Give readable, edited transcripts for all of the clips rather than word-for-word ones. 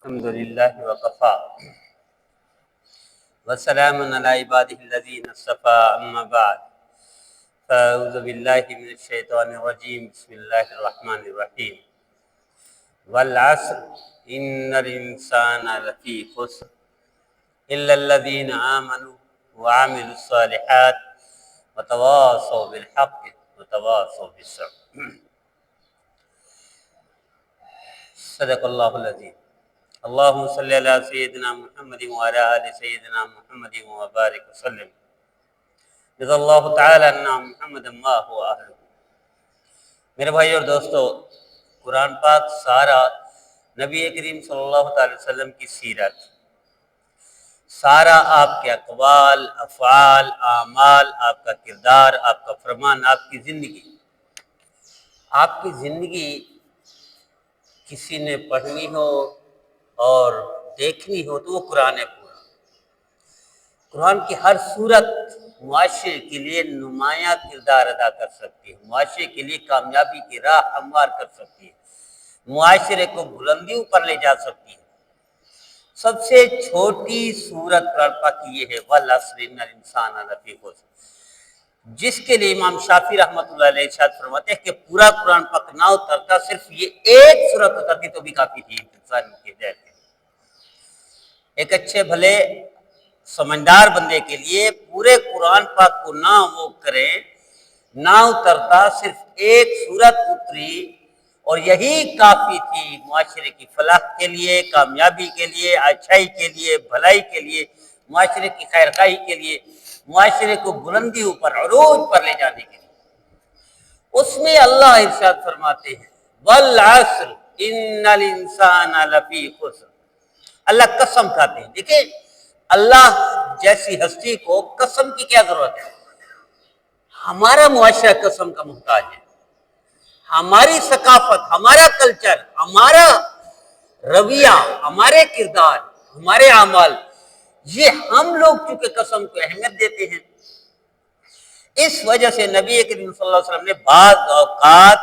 الحمد لله وكفى وسلام على عباده الذين اصطفى أما بعد فأعوذ بالله من الشيطان الرجيم بسم الله الرحمن الرحيم والعصر إن الإنسان لفي خسر إلا الذين آمنوا وعملوا الصالحات وتواصوا بالحق وتواصوا بالصبر صدق الله العظيم اللهم صل علی سیدنا محمد وعلی آل سیدنا محمد وبارک وسلم رضی اللہ تعالی عنہ محمد ما هو اہلہ۔ میرے بھائی اور دوستو، قرآن پاک سارا نبی کریم صلی اللہ علیہ وسلم کی سیرت، سارا آپ کے اقوال، افعال، اعمال، آپ کا کردار، آپ کا فرمان، آپ کی زندگی کسی نے پڑھنی ہو اور دیکھنی ہو تو وہ قرآن ہے پورا۔ قرآن کی ہر صورت معاشرے کے لیے نمایاں کردار ادا کر سکتی ہے، معاشرے کے لیے کامیابی کی راہ ہموار کر سکتی ہے، معاشرے کو بلندیوں پر لے جا سکتی ہے۔ سب سے چھوٹی صورت قرآن پاک کی یہ ہے وَالْعَصْرِ إِنَّ الْإِنسَانَ لَفِي خُسْرٍ، جس کے لیے امام شافعی رحمۃ اللہ علیہ ارشاد فرماتے ہیں کہ پورا قرآن پاک نہ اترتا، صرف یہ ایک صورت اترتی تو بھی کافی تھی انسان کے ہدایت کے لیے۔ ایک اچھے بھلے سمجھدار بندے کے لیے پورے قرآن پاک کو نہ وہ کرے، نہ اترتا، صرف ایک صورت اتری اور یہی کافی تھی معاشرے کی فلاح کے لیے، کامیابی کے لیے، اچھائی کے لیے، بھلائی کے لیے، معاشرے کی خیرخواہی کے لیے، معاشرے کو بلندیوں پر، عروج پر لے جانے کے لیے۔ اس میں اللہ ارشاد فرماتے ہیں وَالْعَصْرِ إِنَّ الْإِنسَانَ لَفِي خُسْرٍ، اللہ قسم کھاتے ہیں۔ دیکھیں، اللہ جیسی ہستی کو قسم کی کیا ضرورت ہے؟ ہمارا معاشرہ قسم کا محتاج ہے۔ ہماری ثقافت، ہمارا کلچر، ہمارا رویہ، ہمارے کردار، ہمارے اعمال، یہ ہم لوگ چونکہ قسم کو اہمیت دیتے ہیں، اس وجہ سے نبی کریم صلی اللہ علیہ وسلم نے بعض اوقات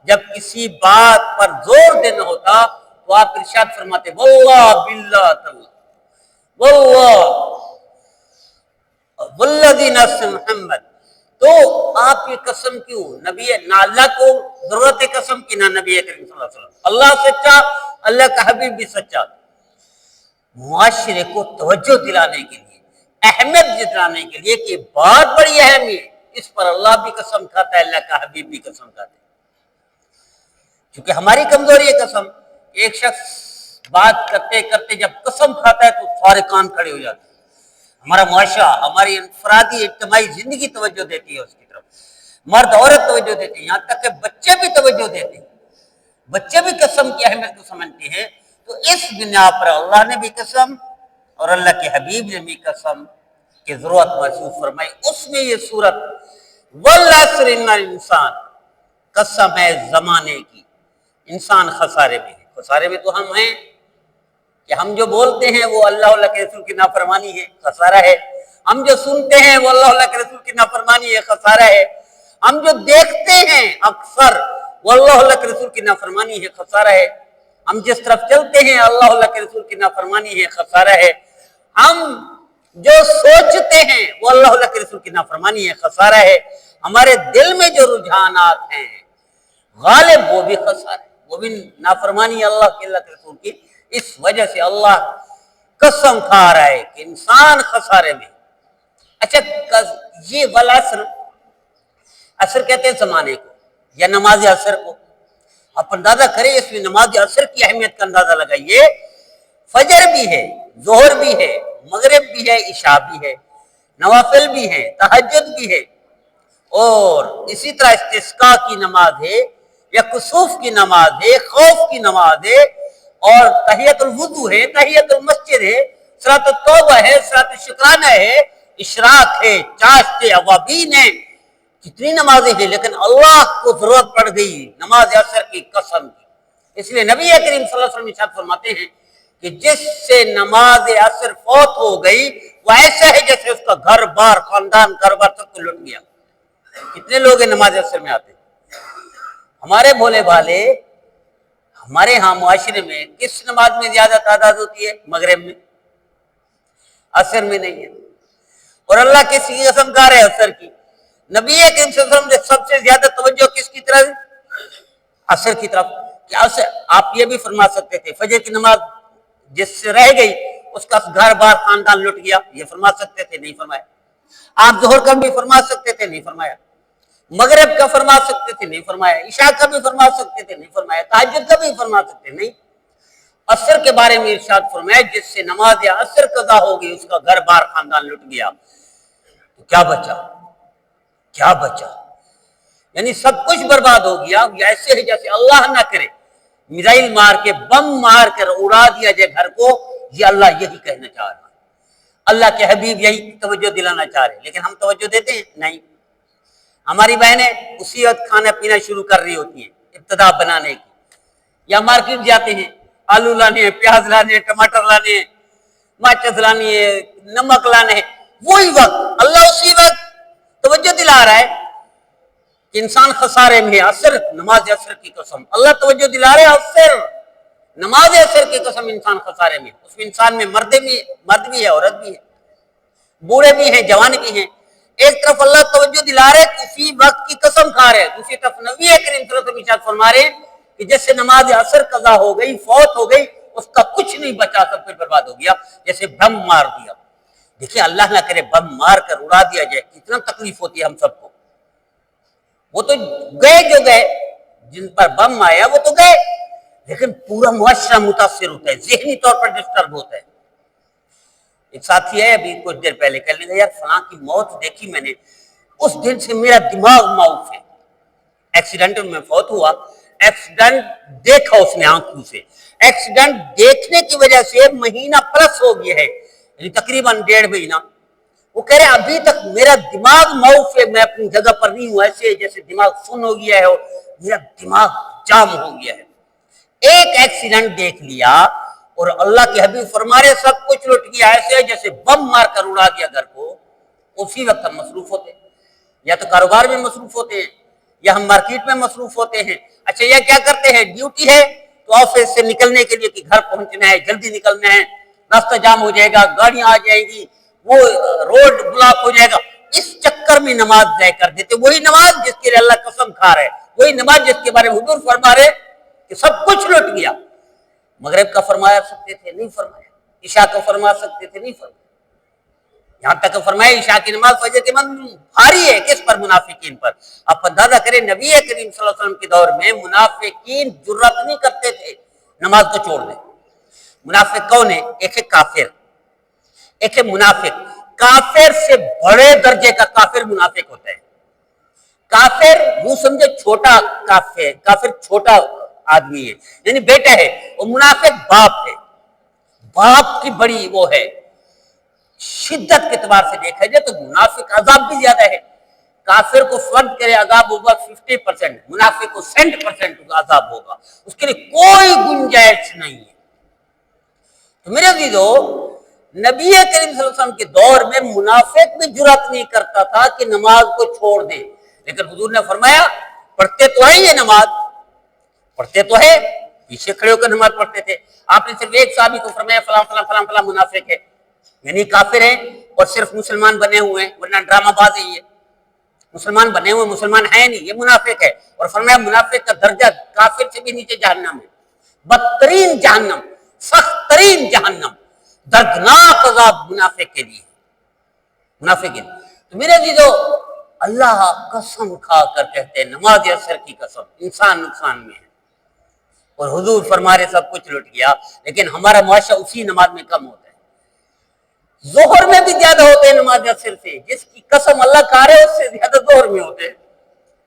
جب کسی بات پر زور دینا ہوتا تو آپ ارشاد فرماتے واللہ باللہ تعالی واللہ والذی نفس محمد، تو آپ یہ قسم کیوں؟ نبی نہ اللہ کو ضرورت قسم کی، نہ نبی کریم صلی اللہ علیہ وسلم۔ اللہ سچا، اللہ کا حبیب بھی سچا۔ معاشرے کو توجہ دلانے کے لیے، اہمیت دلانے کے لیے کہ بات بڑی اہم ہے، اس پر اللہ بھی قسم کھاتا ہے، اللہ کا حبیب بھی قسم کھاتا ہے۔ کیونکہ ہماری کمزوری ہے قسم۔ ایک شخص بات کرتے کرتے جب قسم کھاتا ہے تو سارے کان کھڑے ہو جاتے ہیں۔ ہمارا معاشرہ، ہماری انفرادی اجتماعی زندگی توجہ دیتی ہے اس کی طرف، مرد عورت توجہ دیتے ہیں، یہاں تک کہ بچے بھی توجہ دیتے ہیں، بچے بھی قسم کی اہمیت کو سمجھتے ہیں۔ تو اس بنا پر اللہ نے بھی قسم اور اللہ کے حبیب نے بھی قسم کی ضرورت محسوس فرمائی۔ اس میں یہ صورت وَالْعَصْرِ إِنَّ الْإِنسَانَ، قسم ہے زمانے کی، انسان خسارے میں ہے۔ خسارے میں تو ہم ہیں کہ ہم جو بولتے ہیں وہ اللہ کے رسول کی نافرمانی ہے، خسارہ ہے۔ ہم جو سنتے ہیں وہ اللہ کے رسول کی نافرمانی ہے، خسارہ ہے۔ ہم جو دیکھتے ہیں اکثر وہ اللہ کے رسول کی نافرمانی ہے، خسارہ ہے۔ ہم جس طرف چلتے ہیں اللہ کے رسول کی نافرمانی ہے، خسارہ ہے۔ ہم جو سوچتے ہیں وہ اللہ کے رسول کی نافرمانی ہے، خسارہ ہے۔ ہمارے دل میں جو رجحانات ہیں غالب وہ بھی خسارہ ہے، وہ بھی نافرمانی اللہ کے رسول کی۔ اس وجہ سے اللہ قسم کھا رہا ہے کہ انسان خسارے میں۔ اچھا، یہ والعصر، عصر کہتے ہیں زمانے کو یا نماز عصر کو۔ آپ اندازہ کریں اس میں نماز عصر کی اہمیت کا اندازہ لگائیے۔ فجر بھی ہے، ظہر بھی ہے، مغرب بھی ہے، عشاء بھی ہے، نوافل بھی ہے، تہجد بھی ہے، اور اسی طرح استسقاء کی نماز ہے یا کسوف کی نماز ہے، خوف کی نماز ہے، اور تحیۃ الوضو ہے، تحیۃ المسجد ہے، صلاۃ التوبہ ہے، صلاۃ الشکرانہ ہے، اشراق ہے، چاشت اوابین ہے، کتنی نمازیں ہیں۔ لیکن اللہ کو ضرورت پڑ گئی نماز عصر کی قسم کی۔ اس لیے نبی کریم صلی اللہ علیہ وسلم ارشاد فرماتے ہیں کہ جس سے نماز عصر فوت ہو گئی وہ ایسا ہے جیسے اس کا گھر بار، خاندان، کاروبار سب کو لٹ گیا۔ کتنے لوگ نماز عصر میں آتے ہیں؟ ہمارے بھولے بھالے ہمارے ہاں معاشرے میں کس نماز میں زیادہ تعداد ہوتی ہے؟ مغرب میں، عصر میں نہیں ہے۔ اور اللہ کس کی قسم کھا رہے عصر کی؟ نبی کریم صلی اللہ علیہ وسلم نے سب سے زیادہ توجہ کس کی طرف؟ عصر کی طرف۔ کیا آپ یہ بھی فرما سکتے تھے فجر کی نماز جس سے رہ گئی اس کا گھر بار خاندان لٹ گیا، یہ فرما سکتے تھے؟ نہیں فرمایا۔ آپ ظہر کا بھی فرما سکتے تھے؟ نہیں فرمایا۔ مغرب کا فرما سکتے تھے؟ نہیں فرمایا۔ عشاء کا بھی فرما سکتے تھے؟ نہیں فرمایا۔ تہجد کا بھی فرما سکتے؟ نہیں۔ عصر کے بارے میں ارشاد فرمایا جس سے نماز عصر قضا ہو گئی اس کا گھر بار خاندان لٹ گیا، تو کیا بچا؟ کیا بچا؟ یعنی سب کچھ برباد ہو گیا۔ ایسے ہی جیسے اللہ نہ کرے میزائل مار کے بم مار کر اڑا دیا جائے گھر کو، یہ اللہ یہی کہنا چاہ رہا ہے، اللہ کے حبیب یہی توجہ دلانا چاہ رہے ہیں، لیکن ہم توجہ دیتے ہیں؟ نہیں۔ ہماری بہنیں اسی وقت کھانا پینا شروع کر رہی ہوتی ہیں ابتدا بنانے کی، یا مارکیٹ جاتے ہیں آلو لانے ہیں، پیاز لانے ہیں، ٹماٹر لانے ہیں، ماچس لانی ہے، نمک لانے ہیں، وہی وقت اللہ اسی وقت توجہ دلا رہا ہے کہ انسان خسارے میں ہے۔ عصر، نماز عصر کی قسم اللہ توجہ دلا رہے ہیں، عصر، نماز عصر کی قسم انسان خسارے میں۔ اس میں انسان میں مرد بھی ہے، عورت بھی ہے، بوڑھے بھی ہیں، جوان بھی ہیں۔ ایک طرف اللہ توجہ دلا رہے اسی وقت کی قسم کھا رہے، دوسری طرف نبی کریم صلی اللہ علیہ وسلم فرما رہے کہ جس سے نماز عصر قضا ہو گئی، فوت ہو گئی، اس کا کچھ نہیں بچا، سب کچھ برباد ہو گیا، جیسے بم مار دیا۔ دیکھیں اللہ نہ کرے بم مار کر اڑا دیا جائے، کتنا تکلیف ہوتی ہے ہم سب کو۔ وہ تو گئے جو گئے، جن پر بم آیا وہ تو گئے، لیکن پورا معاشرہ متاثر ہوتا ہے، ذہنی طور پر ڈسٹرب ہوتا ہے۔ ایک ساتھی ہے ابھی کچھ دیر پہلے کہنے لگا یار فلاں کی موت دیکھی میں نے، اس دن سے میرا دماغ معاف ہے۔ ایکسیڈنٹ میں فوت ہوا، ایکسیڈنٹ دیکھا اس نے آنکھوں سے، ایکسیڈنٹ دیکھنے کی وجہ سے مہینہ پلس ہو گیا ہے، یعنی تقریباً 1.5 مہینہ۔ وہ کہہ رہے ابھی تک میرا دماغ معاف ہے، میں اپنی جگہ پر نہیں ہوں، ایسے جیسے دماغ سن ہو گیا ہے، میرا دماغ جام ہو گیا ہے۔ ایک ایکسیڈنٹ دیکھ لیا اور اللہ کے حبیب فرما رہے سب کچھ لٹ گیا، ایسے جیسے بم مار کر اڑا دیا گھر کو۔ اسی وقت ہم مصروف ہوتے ہیں، یا تو کاروبار میں مصروف ہوتے ہیں، یا ہم مارکیٹ میں مصروف ہوتے ہیں۔ اچھا یہ کیا کرتے ہیں؟ ڈیوٹی ہے تو آفس سے نکلنے کے لیے کہ گھر پہنچنا ہے، جلدی نکلنا ہے، راستہ جام ہو جائے گا، گاڑیاں آ جائیں گی، وہ روڈ بلاک ہو جائے گا، اس چکر میں نماز ضائع کر دیتے۔ وہی نماز جس کے لیے اللہ قسم کھا رہے، وہی نماز جس کے بارے میں حضور فرما رہے کہ سب کچھ لٹ گیا۔ مغرب کا فرمایا سکتے تھے؟ نہیں فرمایا۔ عشاء کا فرما سکتے تھے؟ نہیں فرمایا۔ یہاں تک فرمایا عشاء کی نماز فجر کے بعد بھاری ہے، کس پر؟ منافقین پر۔ آپ اندازہ کریں نبی کریم صلی اللہ علیہ وسلم کے دور میں منافقین جرات نہیں کرتے تھے نماز کو چھوڑ دیں۔ منافق کون ہے؟ ایک ہے کافر، ایک ہے منافق۔ کافر سے بڑے درجے کا کافر منافق ہوتا ہے۔ کافر وہ سمجھے چھوٹا کافر، کافر چھوٹا آدمی ہے، یعنی بیٹا ہے، اور منافق باپ ہے، باپ کی بڑی وہ ہے۔ شدت کے اعتبار سے دیکھا جائے تو منافق عذاب بھی زیادہ ہے۔ کافر کو فرض کرے عذاب ہوگا 50%، منافق کو 100% عذاب ہوگا، اس کے لیے کوئی گنجائش نہیں ہے۔ تو میرے عزیزو، نبی کریم صلی اللہ علیہ وسلم کے دور میں منافق بھی جرات نہیں کرتا تھا کہ نماز کو چھوڑ دے، لیکن حضور نے فرمایا پڑھتے تو ہیں یہ نماز، پڑھتے تو ہے، پیچھے کھڑے ہو کر نماز پڑھتے تھے۔ آپ نے صرف ایک صحابی کو فرمایا فلاں فلاں فلاں فلاں منافق ہے، یعنی کافر ہیں اور صرف مسلمان بنے ہوئے ہیں، ورنہ ڈرامہ باز ہے، یہ مسلمان بنے ہوئے مسلمان ہے نہیں، یہ منافق ہے۔ اور فرمایا منافق کا درجہ کافر سے بھی نیچے جہنم ہے، بدترین جہنم، سخت ترین جہنم، دردناک عذاب منافق کے لیے، منافق کے لیے۔ تو میرے عزیزو، اللہ قسم کھا کر کہتے ہیں نماز عصر کی قسم، انسان نقصان میں ہے، اور حضور فرما رہے سب کچھ لٹ گیا، لیکن ہمارا معاشرہ اسی نماز میں کم ہوتا ہے۔ ظہر میں بھی زیادہ ہوتے ہیں نماز عصر سے، جس کی قسم اللہ کھا رہے اس سے زیادہ ظہر میں ہوتے ہیں،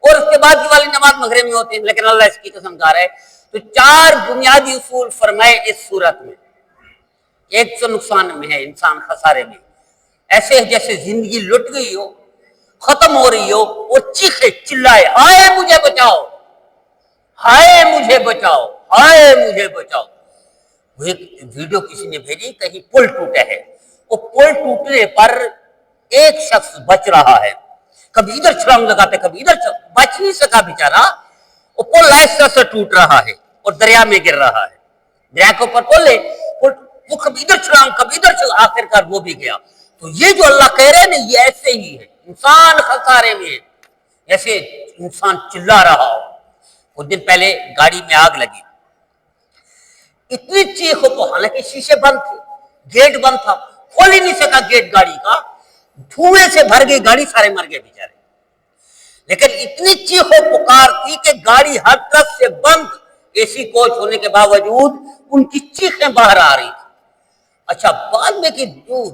اور اس کے بعد کی والی نماز مغرب میں ہوتی ہے، لیکن اللہ اس کی قسم کھا رہا ہے۔ تو 4 بنیادی اصول فرمائے اس صورت میں۔ ایک تو نقصان میں ہے، انسان خسارے میں، ایسے جیسے زندگی لٹ گئی ہو، ختم ہو رہی ہو، وہ چیخے چلائے ہائے مجھے بچاؤ، ہائے مجھے بچاؤ، ہائے مجھے بچاؤ۔ وہ ایک ویڈیو کسی نے بھیجی، کہیں پل ٹوٹا ہے، وہ پل ٹوٹنے پر ایک شخص بچ رہا ہے، کبھی ادھر چھلانگ لگاتے کبھی ادھر، بچ نہیں سکا بیچارہ، وہ پل ایسا سے ٹوٹ رہا ہے، اور دریا میں گر رہا ہے، دریا کے اوپر بولے وہ کبھی ادھر چھلانگ کبھی ادھر چھلانگ، آخر کار وہ بھی گیا۔ تو یہ جو اللہ کہہ رہے ہیں نا، یہ ایسے ہی ہے، انسان خسارے میں ہے، جیسے انسان چلا رہا ہو۔ کچھ دن پہلے گاڑی میں آگ لگی، اتنی چیخ ہو، حالانکہ شیشے بند تھے، گیٹ بند تھا، کھول ہی نہیں سکا گیٹ گاڑی کا، دھوئیں سے بھر گئی گاڑی، سارے مر گئے بیچارے۔ لیکن اتنی چیخ و پکار تھی کہ گاڑی ہر طرف سے بند، اے سی کوچ ہونے کے باوجود ان کی چیخیں باہر آ رہی تھی۔ اچھا بعد میں کہ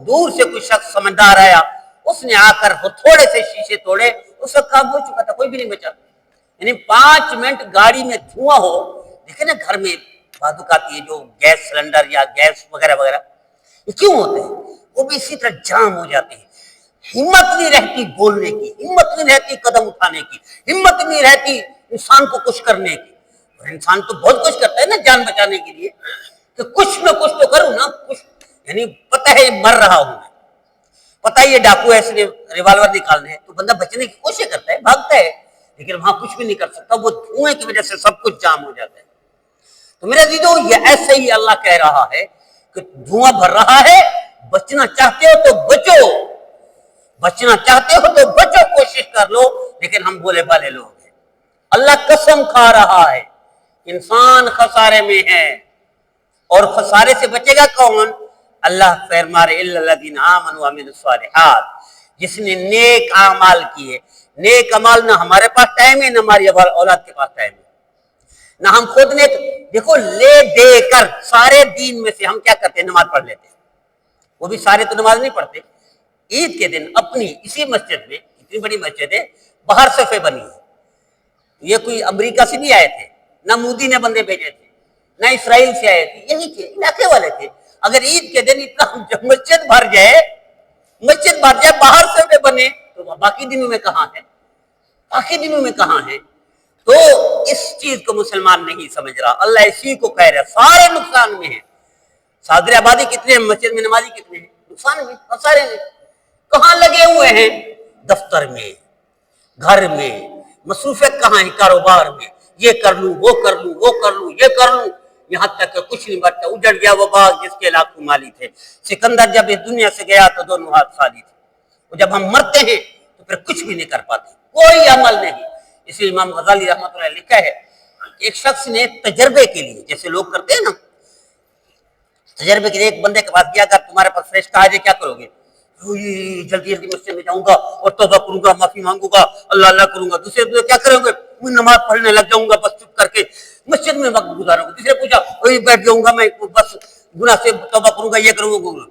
دور سے کوئی شخص سمجھدار آیا، اس نے آ کر وہ تھوڑے سے شیشے توڑے، اس وقت کام ہو چکا تھا، کوئی بھی نہیں بچا۔ یعنی 5 منٹ گاڑی میں دھواں ہو، دیکھیں نا گھر میں بازوق آتی ہے جو گیس سلنڈر یا گیس وغیرہ وغیرہ، یہ کیوں ہوتے ہیں؟ وہ بھی اسی طرح جام ہو جاتے ہیں، ہمت نہیں رہتی بولنے کی، ہمت نہیں رہتی قدم اٹھانے کی، ہمت نہیں رہتی انسان کو کچھ کرنے کی۔ اور انسان تو بہت کچھ کرتا ہے نا جان بچانے کے لیے، کہ کچھ نہ کچھ تو کروں نا، کچھ یعنی پتہ ہے مر رہا ہوں میں، پتہ ہے یہ ڈاکو ہے، اس نے ریوالور نکالنے ہے، تو بندہ بچنے کی کوشش کرتا ہے، بھاگتا ہے، لیکن وہاں کچھ بھی نہیں کر سکتا، وہ دھوئیں کی وجہ سے سب کچھ جام ہو جاتا ہے۔ تو میرے عزیزو، یہ ایسے ہی اللہ کہہ رہا ہے کہ دھواں بھر رہا ہے، بچنا چاہتے ہو تو بچو، بچنا چاہتے ہو تو بچو، کوشش کر لو، لیکن ہم بولے بالے لوگ ہیں۔ اللہ قسم کھا رہا ہے، انسان خسارے میں ہے، اور خسارے سے بچے گا کون؟ اللہ فرما رہے الا الذین آمنوا وعملوا الصالحات، جس نے نیک اعمال کیے۔ نیک اعمال نہ ہمارے پاس ٹائم ہے، نہ ہماری اولاد کے پاس ٹائم ہے، نہ ہم خود نے۔ دیکھو لے دے کر سارے دین میں سے ہم کیا کرتے ہیں؟ نماز پڑھ لیتے ہیں، وہ بھی سارے تو نماز نہیں پڑھتے۔ عید کے دن اپنی اسی مسجد میں، اتنی بڑی مسجد ہے، باہر صفیں بنی ہے، یہ کوئی امریکہ سے نہیں آئے تھے، نہ مودی نے بندے بھیجے تھے، نہ اسرائیل سے آئے تھے، یہی تھے، علاقے والے تھے۔ اگر عید کے دن اتنا مسجد بھر جائے، باہر صفیں بنے، تو باقی دنوں میں کہاں ہے؟ باقی دنوں میں کہاں ہے؟ تو اس چیز کو مسلمان نہیں سمجھ رہا، اللہ اسی کو کہہ رہا ہے، سارے نقصان میں ہیں۔ صادر آبادی کتنے ہیں؟ مسجد میں نمازی کتنے ہیں؟ نقصان میں، سارے میں۔ کہاں لگے ہوئے ہیں؟ دفتر میں، گھر میں، مصروفیت کہاں ہے؟ کاروبار میں، یہ کر لوں، وہ کر لوں، وہ کر لوں، یہ کر لوں، یہاں تک کہ کچھ نہیں بچتا، اجڑ گیا وہ باغ جس کے لاکھوں مالی تھے۔ سکندر جب اس دنیا سے گیا تو دونوں ہاتھ خالی تھے، اور جب ہم مرتے ہیں تو پھر کچھ بھی نہیں کر پاتے، کوئی عمل نہیں۔ اس لیے امام غزالی رحمۃ اللہ علیہ لکھا ہے، ایک شخص نے تجربے کے لیے، جیسے لوگ کرتے ہیں نا، تجربے کے لیے ایک بندے کے پاس گیا، اگر تمہارے پاس فرشتہ آ جائے کیا کرو گے؟ جلدی جلدی مسجد میں جاؤں گا اور توبہ کروں گا، معافی مانگوں گا، اللہ اللہ کروں گا۔ دوسرے کیا کرو گے؟ میں نماز پڑھنے لگ جاؤں گا، بس چپ کر کے مسجد میں وقت گزاروں گا۔ دوسرے پوچھا، وہی بیٹھ جاؤں گا میں، بس گناہ سے توبہ کروں گا، یہ کروں گا۔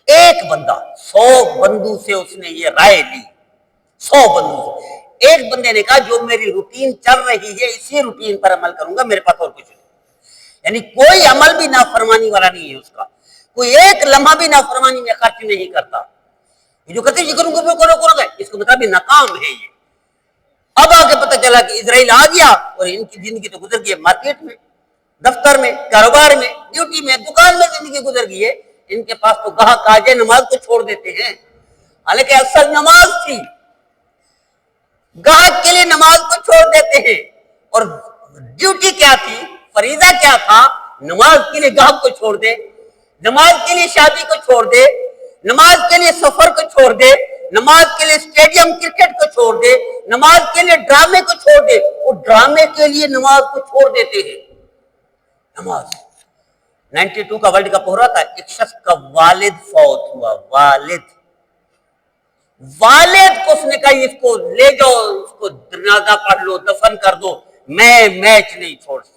ایک بندہ 100 بندوں سے اس نے یہ رائے لی، 100 بندوں سے۔ ایک بندے نے کہا جو میری روٹین چل رہی ہے اسی روٹین پر عمل کروں گا، میرے پاس اور کچھ نہیں۔ یعنی کوئی عمل بھی نافرمانی والا نہیں ہے اس کا، کوئی ایک لمحہ بھی نافرمانی میں خرچ نہیں کرتا۔ یہ جو کہتے ہیں یہ کروں گا، وہ کروں گا، اس کو مطابق ناکام ہے یہ۔ اب آگے پتہ چلا کہ اسرائیل آ گیا اور ان کی زندگی تو گزر گئی ہے مارکیٹ میں، دفتر میں، کاروبار میں، ڈیوٹی میں، دکان میں زندگی گزر گئی ہے۔ ان کے پاس تو گاہک آ جائے نماز کو چھوڑ دیتے ہیں، حالانکہ اصل نماز تھی، گاہک کے لیے نماز کو چھوڑ دیتے ہیں۔ اور ڈیوٹی کیا تھی؟ فریضہ کیا تھا؟ نماز کے لیے گاہک کو چھوڑ دے، نماز کے لیے شادی کو چھوڑ دے، نماز کے لیے سفر کو چھوڑ دے، نماز کے لیے اسٹیڈیم کرکٹ کو چھوڑ دے، نماز کے لیے ڈرامے کو چھوڑ دے، اور ڈرامے کے لیے نماز کو چھوڑ دیتے ہیں۔ نماز 92 کا ورلڈ کپ ہو رہا تھا، ایک شخص کا والد فوت ہوا، والد کو اس نے کہا اس کو لے جاؤ، اس کو جنازہ پڑھ لو، دفن کر دو، میں میچ نہیں چھوڑ سکتا۔